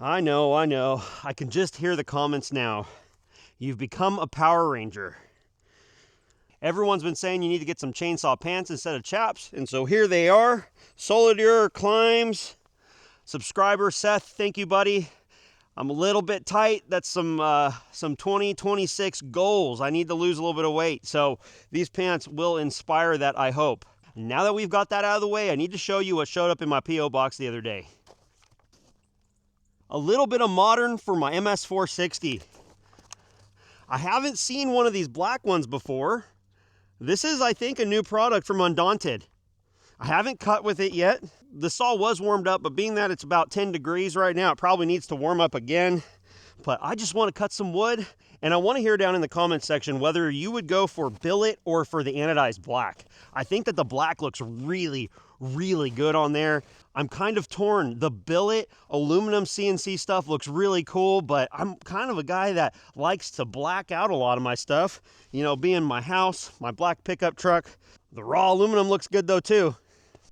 I know. I can just hear the comments now. You've become a Power Ranger. Everyone's been saying you need to get some chainsaw pants instead of chaps, and so here they are. Solidure Climbs. Subscriber Seth, thank you, buddy. I'm a little bit tight. That's some 2026 goals. I need to lose a little bit of weight, so these pants will inspire that, I hope. Now that we've got that out of the way, I need to show you what showed up in my P.O. box the other day. A little bit of modern for my MS460. I haven't seen one of these black ones before. This is, I think, a new product from Undaunted. I haven't cut with it yet. The saw was warmed up, but being that it's about 10 degrees right now, it probably needs to warm up again. But I just want to cut some wood, and I want to hear down in the comments section whether you would go for billet or for the anodized black. I think that the black looks really, really good on there. I'm kind of torn. The billet aluminum CNC stuff looks really cool, but I'm kind of a guy that likes to black out a lot of my stuff. You know, being my house, my black pickup truck. The raw aluminum looks good though too.